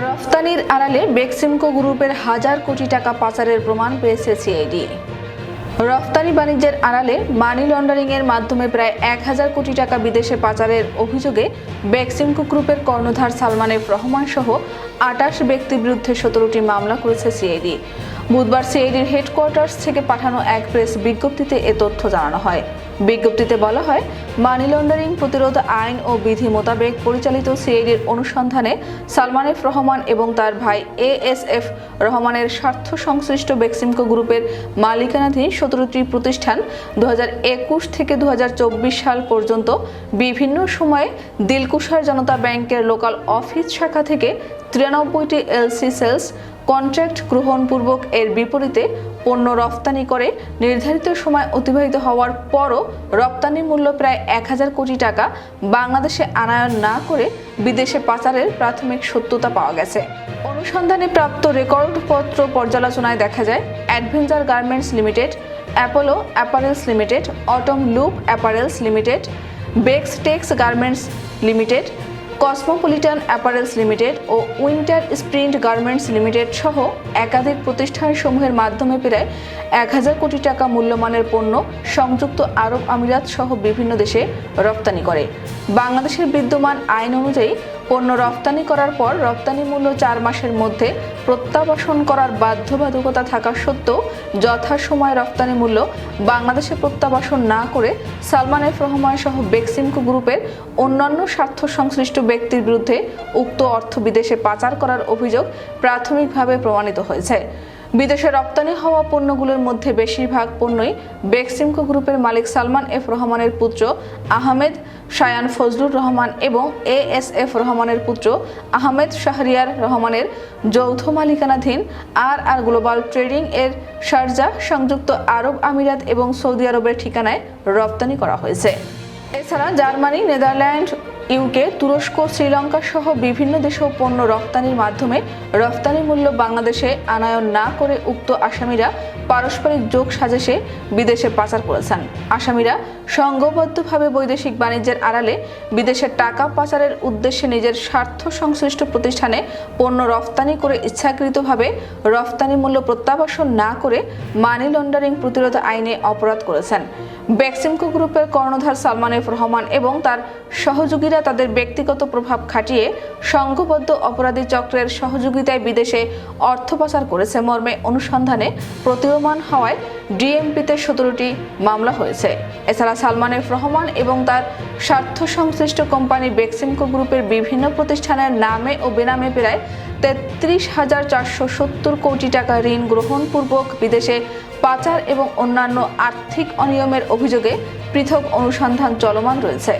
রফতানির আড়ালে বেক্সিমকো গ্রুপের হাজার কোটি টাকা পাচারের প্রমাণ পেয়েছে সিআইডি। রফতানি বাণিজ্যের আড়ালে মানি লন্ডারিংয়ের মাধ্যমে প্রায় 1000 কোটি টাকা বিদেশে পাচারের অভিযোগে বেক্সিমকো গ্রুপের কর্ণধার সালমান এফ রহমান সহ 28 ব্যক্তির বিরুদ্ধে 17টি মামলা করেছে সিআইডি। বুধবার সিআইডির হেডকোয়ার্টার্স থেকে পাঠানো এক প্রেস বিজ্ঞপ্তিতে এ তথ্য জানানো হয়। বিজ্ঞপ্তিতে বলা হয়, মানি লন্ডারিং প্রতিরোধ আইন ও বিধি মোতাবেক পরিচালিত সিআইডির অনুসন্ধানে সালমান এফ রহমান এবং তার ভাই এএসএফ রহমানের স্বার্থ সংশ্লিষ্ট বেক্সিমকো গ্রুপের মালিকানাধীন 17টি প্রতিষ্ঠান 2021 থেকে 2024 সাল পর্যন্ত বিভিন্ন সময়ে দিলকুশার জনতা ব্যাংকের লোকাল অফিস শাখা থেকে 93টি এলসি সেলস কন্ট্রাক্ট গ্রহণপূর্বক এর বিপরীতে পণ্য রফতানি করে নির্ধারিত সময় অতিবাহিত হওয়ার পরও রপ্তানি মূল্য প্রায় 1000 কোটি টাকা বাংলাদেশে আনায়ন না করে বিদেশে পাচারের প্রাথমিক সত্যতা পাওয়া গেছে। অনুসন্ধানে প্রাপ্ত রেকর্ডপত্র পর্যালোচনায় দেখা যায়, adventure garments limited, Apollo apparels limited, autumn loop apparels limited, Bex Tex garments limited, cosmopolitan apparels limited ও উইন্টার স্প্রিন্ট গার্মেন্টস লিমিটেড সহ একাধিক প্রতিষ্ঠানসমূহের মাধ্যমে প্রায় 1000 কোটি টাকা মূল্যমানের পণ্য সংযুক্ত আরব আমিরাত সহ বিভিন্ন দেশে রপ্তানি করে। বাংলাদেশের বিদ্যমান আইন অনুযায়ী পণ্য রপ্তানি করার পর রপ্তানি মূল্য 4 মাসের মধ্যে প্রত্যাবাসন করার বাধ্যবাধকতা থাকা সত্ত্বেও যথাসময়ে রপ্তানি মূল্য বাংলাদেশে প্রত্যাবাসন না করে সালমান এফ রহমান সহ বেক্সিমকো গ্রুপের অন্যান্য স্বার্থ সংশ্লিষ্ট ব্যক্তির বিরুদ্ধে উক্ত অর্থ বিদেশে পাচার করার অভিযোগ প্রাথমিকভাবে প্রমাণিত হয়েছে। বিদেশে রপ্তানি হওয়া পণ্যগুলোর মধ্যে বেশিরভাগ পণ্যই বেক্সিমকো গ্রুপের মালিক সালমান এফ রহমানের পুত্র আহমেদ শায়ান ফজলুর রহমান এবং এএসএফ রহমানের পুত্র আহমেদ শাহরিয়ার রহমানের যৌথ মালিকানাধীন আর গ্লোবাল ট্রেডিং এর শারজাহ, সংযুক্ত আরব আমিরাত এবং সৌদি আরবের ঠিকানায় রপ্তানি করা হয়েছে। এছাড়া জার্মানি, নেদারল্যান্ড, ইউকে, তুরস্ক, শ্রীলঙ্কা সহ বিভিন্ন দেশেও পণ্য রপ্তানির মাধ্যমে রপ্তানি মূল্য বাংলাদেশে আনায়ন না করে উক্ত আসামিরা পারস্পরিক যোগ সাজেশে বিদেশে পাচার করেছেন। আসামিরা সংঘবদ্ধভাবে বৈদেশিক বাণিজ্যের আড়ালে বিদেশে টাকা পাচারের উদ্দেশ্যে নিজের স্বার্থ সংশ্লিষ্ট প্রতিষ্ঠানে পণ্য রপ্তানি করে ইচ্ছাকৃতভাবে রপ্তানি মূল্য প্রত্যাবাসন না করে মানি লন্ডারিং প্রতিরোধ আইনে অপরাধ করেছেন। বেক্সিমকো গ্রুপের কর্ণধার সালমান এফ রহমান এবং তার সহযোগীরা তাদের ব্যক্তিগত প্রভাব খাটিয়ে সংঘবদ্ধ অপরাধী চক্রের সহযোগিতায় বিদেশে অর্থ পাচার করেছে মর্মে অনুসন্ধানে প্রতীয়মান হওয়ায় ডিএমপিতে 17টি মামলা হয়েছে। এছাড়া সালমান এফ রহমান এবং তার স্বার্থ সংশ্লিষ্ট কোম্পানি বেক্সিমকো গ্রুপের বিভিন্ন প্রতিষ্ঠানের নামে ও বেনামে প্রায় 33,470 কোটি টাকা ঋণ গ্রহণপূর্বক বিদেশে পাচার এবং অন্যান্য আর্থিক অনিয়মের অভিযোগে পৃথক অনুসন্ধান চলমান রয়েছে।